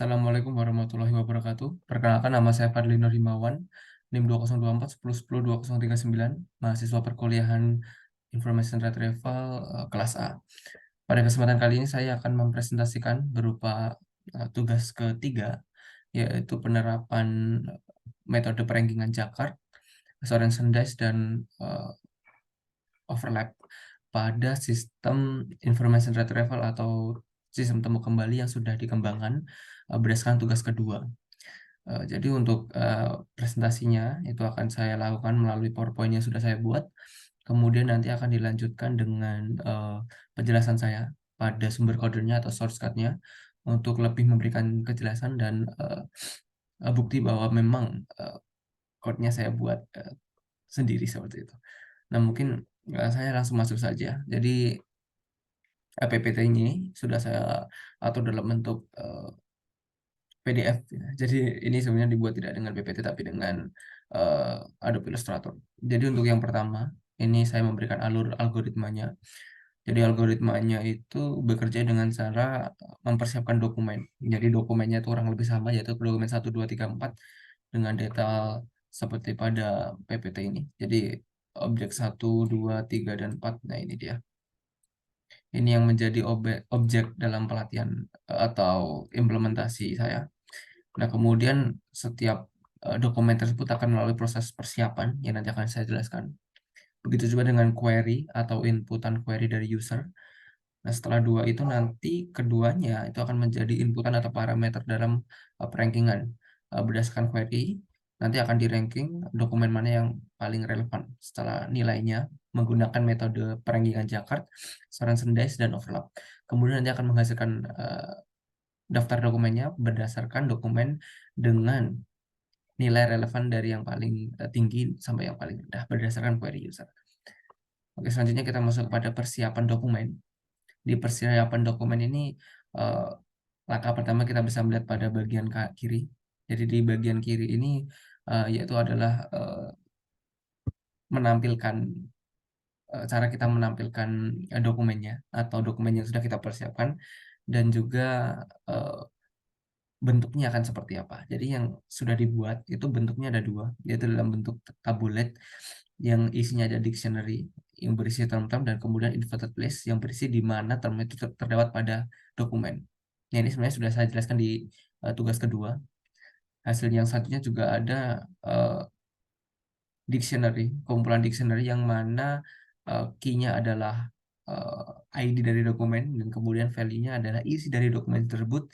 Assalamualaikum warahmatullahi wabarakatuh. Perkenalkan nama saya Fadli Nur Himawan, NIM 2024 1010 2039, mahasiswa perkuliahan Information Retrieval kelas A. Pada kesempatan kali ini saya akan mempresentasikan berupa tugas ketiga, yaitu penerapan metode perankingan Jakart, Sorensen Dice, dan overlap pada sistem information retrieval atau sistem temu kembali yang sudah dikembangkan berdasarkan tugas kedua. Jadi untuk presentasinya itu akan saya lakukan melalui PowerPoint yang sudah saya buat. Kemudian nanti akan dilanjutkan dengan penjelasan saya pada sumber kodenya atau source code-nya untuk lebih memberikan kejelasan dan bukti bahwa memang code-nya saya buat sendiri seperti itu. Nah, mungkin saya langsung masuk saja. Jadi PPT ini sudah saya atur dalam bentuk PDF ya. Jadi ini sebenarnya dibuat tidak dengan PPT tapi dengan Adobe Illustrator. Jadi untuk yang pertama, ini saya memberikan alur algoritmanya. Jadi algoritmanya itu bekerja dengan cara mempersiapkan dokumen. Jadi dokumennya itu kurang lebih sama, yaitu dokumen 1, 2, 3, 4 dengan detail seperti pada PPT ini. Jadi objek 1, 2, 3, dan 4. Nah, ini dia. Ini yang menjadi objek dalam pelatihan atau implementasi saya. Nah, kemudian setiap dokumen tersebut akan melalui proses persiapan yang nanti akan saya jelaskan. Begitu juga dengan query atau inputan query dari user. Nah, setelah dua itu nanti keduanya itu akan menjadi inputan atau parameter dalam perankingan. Berdasarkan query, nanti akan di-ranking dokumen mana yang paling relevan setelah nilainya menggunakan metode perankingan Jakart, Sorensen Dice, dan overlap. Kemudian nanti akan menghasilkan daftar dokumennya berdasarkan dokumen dengan nilai relevan dari yang paling tinggi sampai yang paling rendah berdasarkan query user. Oke, selanjutnya kita masuk kepada persiapan dokumen. Di persiapan dokumen ini langkah pertama kita bisa melihat pada bagian kiri. Jadi di bagian kiri ini yaitu adalah menampilkan cara kita menampilkan dokumennya atau dokumen yang sudah kita persiapkan, dan juga bentuknya akan seperti apa. Jadi yang sudah dibuat itu bentuknya ada dua, yaitu dalam bentuk tabulate yang isinya ada dictionary yang berisi term-term, dan kemudian inverted place yang berisi di mana term itu terdapat pada dokumen. Nah, ini sebenarnya sudah saya jelaskan di tugas kedua. Hasil yang selanjutnya juga ada dictionary, kumpulan dictionary yang mana key-nya adalah ID dari dokumen, dan kemudian value-nya adalah isi dari dokumen tersebut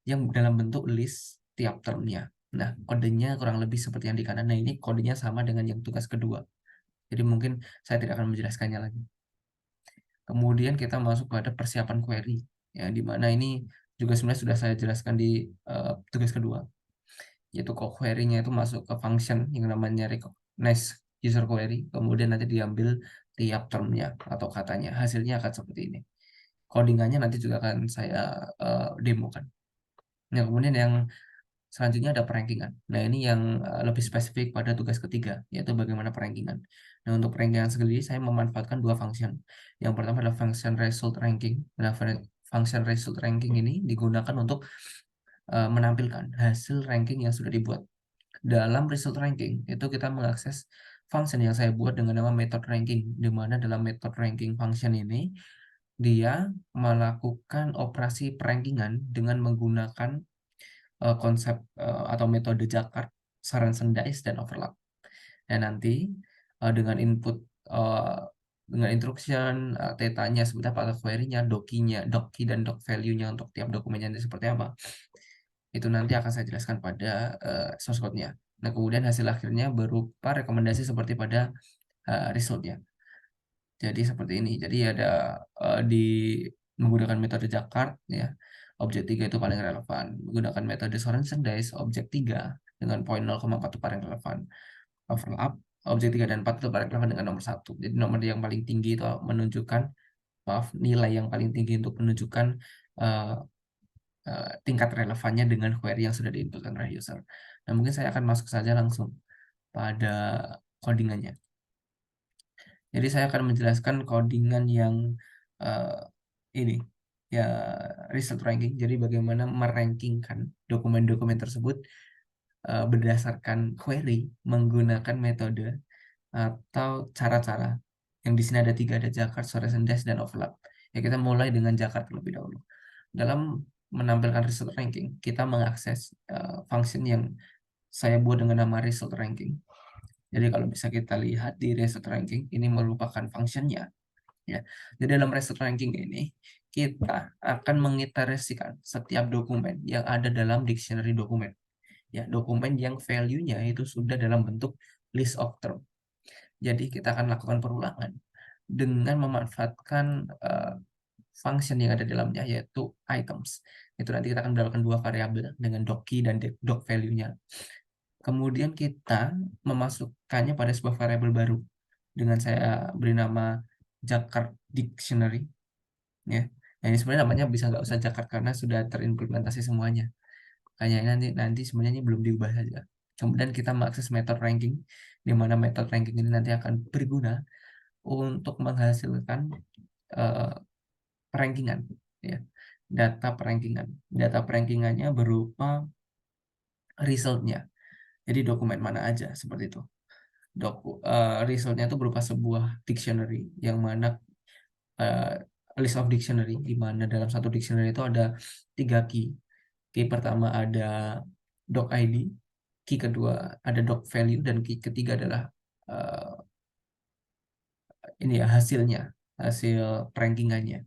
yang dalam bentuk list tiap termnya. Nah, kodenya kurang lebih seperti yang di kanan. Nah, ini kodenya sama dengan yang tugas kedua. Jadi mungkin saya tidak akan menjelaskannya lagi. Kemudian kita masuk pada persiapan query, ya, di mana ini juga sebenarnya sudah saya jelaskan di tugas kedua, yaitu query-nya itu masuk ke function yang namanya recognize user query, kemudian nanti diambil tiap termnya atau katanya. Hasilnya akan seperti ini. Codingannya nanti juga akan saya demokan. Nah, kemudian yang selanjutnya ada perankingan. Nah, ini yang lebih spesifik pada tugas ketiga, yaitu bagaimana perankingan. Nah, untuk perankingan sendiri, saya memanfaatkan dua function. Yang pertama adalah function result ranking. Nah, function result ranking ini digunakan untuk menampilkan hasil ranking yang sudah dibuat. Dalam result ranking, itu kita mengakses function yang saya buat dengan nama method ranking, di mana dalam method ranking function ini, dia melakukan operasi perankingan dengan menggunakan konsep atau metode Jakart, Sorensen Dice, dan overlap. Dan nanti dengan input dengan instruction tetanya seperti apa, atau query-nya, doc key dan doc value-nya untuk tiap dokumennya seperti apa, itu nanti akan saya jelaskan pada source code-nya. Nah, kemudian hasil akhirnya berupa rekomendasi seperti pada result-nya. Jadi seperti ini. Jadi ada di menggunakan metode Jakart, ya, objek 3 itu paling relevan. Menggunakan metode Sorensen Dice, objek 3 dengan poin 0,4 itu paling relevan. Overlap, objek 3 dan 4 itu paling relevan dengan nomor 1. Jadi nomor yang paling tinggi itu menunjukkan, nilai yang paling tinggi untuk menunjukkan tingkat relevannya dengan query yang sudah diinputkan oleh user. Nah, mungkin saya akan masuk saja langsung pada codingannya. Jadi saya akan menjelaskan codingan yang ini. ya result ranking. Jadi bagaimana merankingkan dokumen-dokumen tersebut berdasarkan query menggunakan metode atau cara-cara. Yang di sini ada 3, ada Jakarta, Storage and Dash, dan Overlap. Ya, kita mulai dengan Jakarta terlebih dahulu. Dalam menampilkan result ranking, kita mengakses function yang saya buat dengan nama result ranking. Jadi kalau bisa kita lihat di result ranking, ini merupakan functionnya. Ya. Jadi dalam result ranking ini, kita akan mengiterasikan setiap dokumen yang ada dalam dictionary dokumen. Ya, dokumen yang value-nya itu sudah dalam bentuk list of term. Jadi kita akan lakukan perulangan dengan memanfaatkan function yang ada di dalamnya, yaitu items. Itu nanti kita akan mendapatkan 2 variabel dengan doc key dan doc value-nya. Kemudian kita memasukkannya pada sebuah variabel baru dengan saya beri nama Jakarta Dictionary. Ya, nah, ini sebenarnya namanya bisa nggak usah Jakarta karena sudah terimplementasi semuanya. Kayaknya nanti sebenarnya ini belum diubah saja. Kemudian kita mengakses method ranking, di mana method ranking ini nanti akan berguna untuk menghasilkan rankingan, ya, data rankingan. Data rankingannya berupa resultnya. Jadi dokumen mana aja seperti itu. Resultnya itu berupa sebuah dictionary yang mana list of dictionary, di mana dalam satu dictionary itu ada 3 key. Key pertama ada doc ID, key kedua ada doc value, dan key ketiga adalah ini ya hasil rankingannya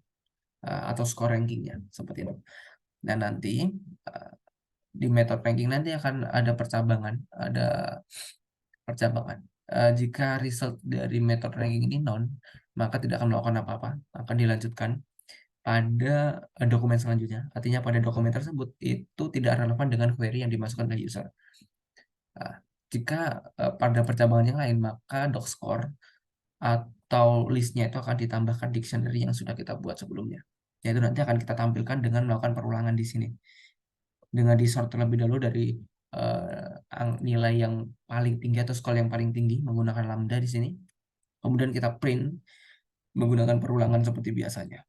atau skor rankingnya seperti itu. Nah, nanti di method ranking nanti akan ada percabangan. Jika result dari method ranking ini none, maka tidak akan melakukan apa-apa, akan dilanjutkan pada dokumen selanjutnya. Artinya pada dokumen tersebut itu tidak relevan dengan query yang dimasukkan oleh user. Jika pada percabangan yang lain, maka doc score atau listnya itu akan ditambahkan dictionary yang sudah kita buat sebelumnya. Yaitu nanti akan kita tampilkan dengan melakukan perulangan di sini. Dengan disort terlebih dahulu dari nilai yang paling tinggi atau skor yang paling tinggi menggunakan lambda di sini. Kemudian kita print menggunakan perulangan seperti biasanya.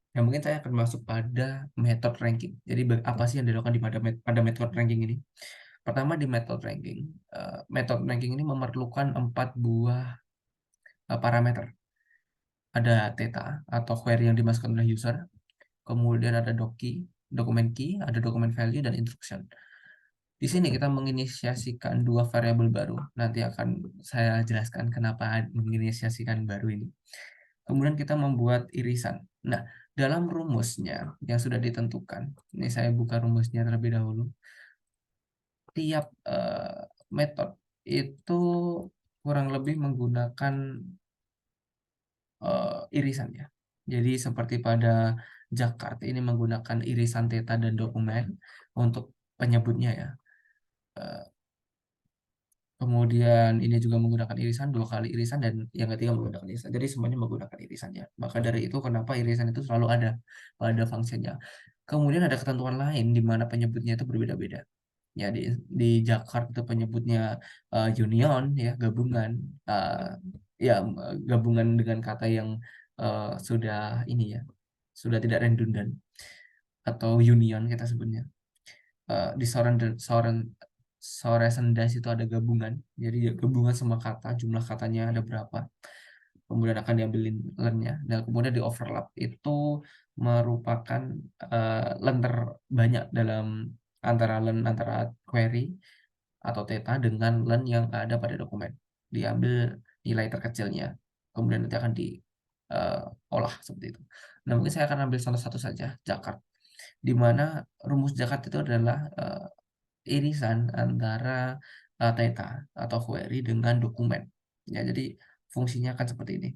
Nah, mungkin saya akan masuk pada method ranking. Jadi apa sih yang dilakukan pada method ranking ini? Pertama, di method ranking ini memerlukan 4 buah parameter. Ada theta atau query yang dimasukkan oleh user, kemudian ada doc key, dokumen key, ada dokumen value, dan instruction. Di sini kita menginisiasikan 2 variabel baru. Nanti akan saya jelaskan kenapa menginisiasikan baru ini. Kemudian kita membuat irisan. Nah, dalam rumusnya yang sudah ditentukan, ini saya buka rumusnya terlebih dahulu. Tiap metode itu kurang lebih menggunakan irisan ya. Jadi seperti pada Jakarta ini menggunakan irisan theta dan dokumen untuk penyebutnya ya. Kemudian ini juga menggunakan irisan, 2 kali irisan, dan yang ketiga menggunakan irisan. Jadi semuanya menggunakan irisannya. Maka dari itu kenapa irisan itu selalu ada pada fungsinya. Kemudian ada ketentuan lain di mana penyebutnya itu berbeda-beda. Ya, di Jakarta itu penyebutnya union ya, gabungan. Ya, gabungan dengan kata yang sudah ini ya, sudah tidak redundant atau union kita sebutnya. Di Sores Sendas itu ada gabungan. Jadi gabungan semua kata, jumlah katanya ada berapa. Kemudian akan diambilin len-nya. Dan kemudian di overlap itu merupakan len terbanyak dalam antara query atau theta dengan len yang ada pada dokumen. Diambil nilai terkecilnya. Kemudian nanti akan diolah seperti itu. Nah, mungkin saya akan ambil salah satu saja, Jakarta. Di mana rumus Jakarta itu adalah irisan antara theta atau query dengan dokumen. Ya, jadi fungsinya akan seperti ini,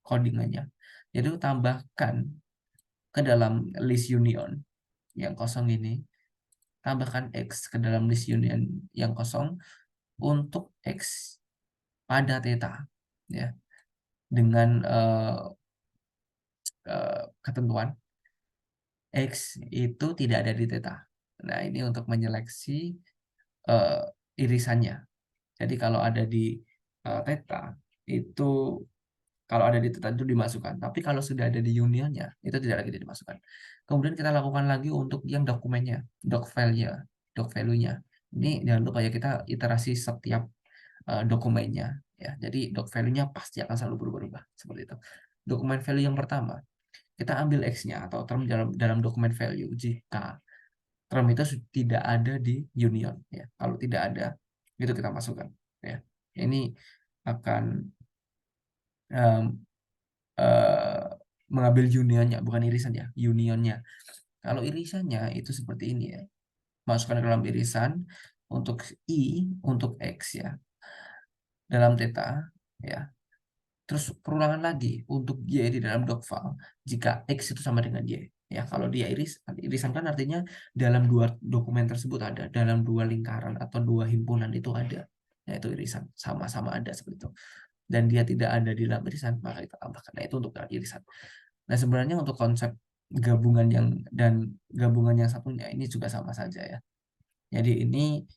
codingannya. Jadi tambahkan ke dalam list union yang kosong ini, tambahkan X ke dalam list union yang kosong untuk X pada theta, ya, dengan ketentuan X itu tidak ada di theta. Nah, ini untuk menyeleksi irisannya. Jadi kalau ada di theta itu Kalau ada di Theta itu dimasukkan. Tapi kalau sudah ada di unionnya, itu tidak lagi dimasukkan. Kemudian kita lakukan lagi untuk yang dokumennya, doc value-nya. Ini jangan lupa ya, kita iterasi setiap dokumennya ya. Jadi doc value-nya pasti akan selalu berubah-ubah seperti itu. Dokumen value yang pertama, kita ambil X-nya atau term dalam dokumen value jika term itu tidak ada di union ya. Kalau tidak ada, itu kita masukkan ya. Ini akan um, mengambil unionnya, bukan irisan ya, unionnya. Kalau irisannya itu seperti ini ya. Masukkan ke dalam irisan untuk I, untuk X ya, dalam theta ya. Terus perulangan lagi untuk Y di dalam doc file jika X itu sama dengan Y. Ya, kalau dia irisan kan artinya dalam dua dokumen tersebut ada, dalam dua lingkaran atau dua himpunan itu ada. Yaitu irisan, sama-sama ada seperti itu. Dan dia tidak ada di dalam irisan, maka kita tambahkan. Nah, itu untuk irisan. Nah, sebenarnya untuk konsep gabungan gabungan yang satunya ini juga sama saja ya. Jadi ini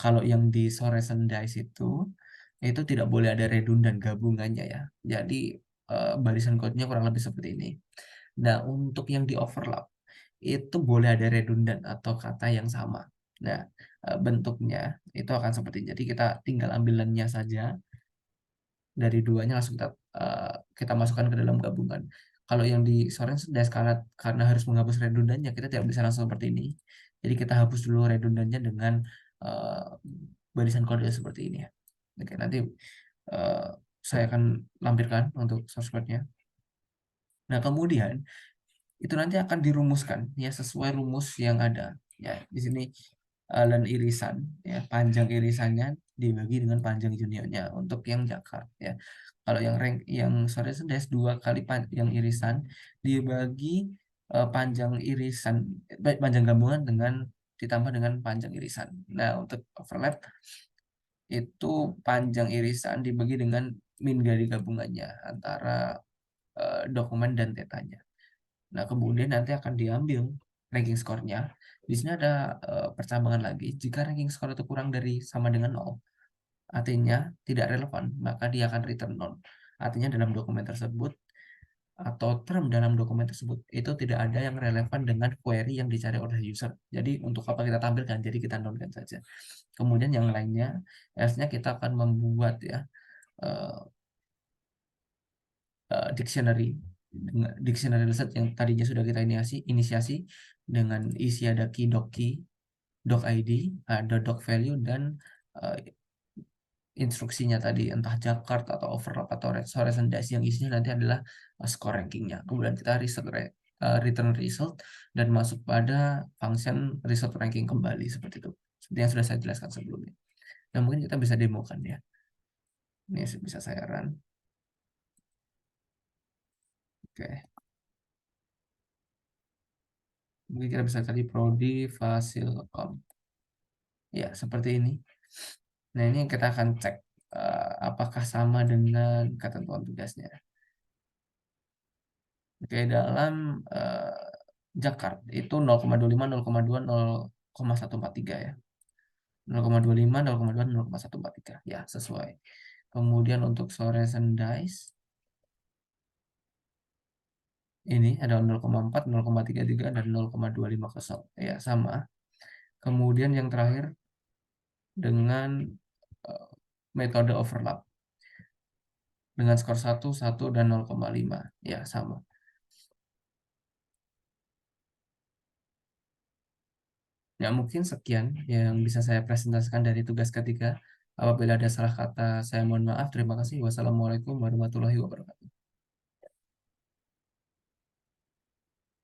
kalau yang di Sorensen Dice itu tidak boleh ada redundan gabungannya ya. Jadi barisan kodenya kurang lebih seperti ini. Nah, untuk yang di overlap itu boleh ada redundan atau kata yang sama. Nah, bentuknya itu akan seperti ini. Jadi kita tinggal ambilannya saja dari duanya, langsung kita masukkan ke dalam gabungan. Kalau yang di Sorensen Dice karena harus menghapus redundannya, kita tidak bisa langsung seperti ini. Jadi kita hapus dulu redundannya dengan barisan kode seperti ini ya. Oke, nanti saya akan lampirkan untuk source code-nya. Nah, kemudian itu nanti akan dirumuskan ya sesuai rumus yang ada. Ya, di sini dan irisan ya, panjang irisannya dibagi dengan panjang unionnya untuk yang Jakarta ya. Kalau yang sore sudah dua kali yang irisan dibagi panjang irisan panjang gabungan ditambah dengan panjang irisan. Nah, untuk overlap itu panjang irisan dibagi dengan min dari gabungannya antara dokumen dan tetanya. Nah, kemudian nanti akan diambil ranking score-nya. Di sini ada percambangan lagi. Jika ranking score itu kurang dari sama dengan 0, artinya tidak relevan, maka dia akan return 0. Artinya dalam dokumen tersebut atau term dalam dokumen tersebut itu tidak ada yang relevan dengan query yang dicari oleh user. Jadi untuk apa kita tampilkan? Jadi kita nolkan saja. Kemudian yang lainnya, else-nya kita akan membuat ya dictionary list yang tadinya sudah kita inisiasi dengan isi ada key, doc ID, ada doc value, dan instruksinya tadi entah Jakarta atau overlap atau recendize yang isinya nanti adalah score rankingnya. Kemudian kita return result dan masuk pada function result ranking kembali seperti itu. Seperti yang sudah saya jelaskan sebelumnya. Nah, mungkin kita bisa demokan ya. Ini bisa saya run. Oke. Mungkin kita bisa cari prodi fasilkom. Ya, seperti ini. Nah, ini kita akan cek apakah sama dengan ketentuan tugasnya. Oke, dalam Jakarta itu 0,25, 0,2, 0,143 ya. 0,25, 0,2, 0,143. Ya, sesuai. Kemudian untuk Sorensen Dice ini ada 0,4, 0,33 dan 0,250. Ya, sama. Kemudian yang terakhir dengan metode overlap dengan skor 1, 1, dan 0,5. Ya, sama. Ya, mungkin sekian yang bisa saya presentasikan dari tugas ketiga. Apabila ada salah kata, saya mohon maaf. Terima kasih. Wassalamualaikum warahmatullahi wabarakatuh.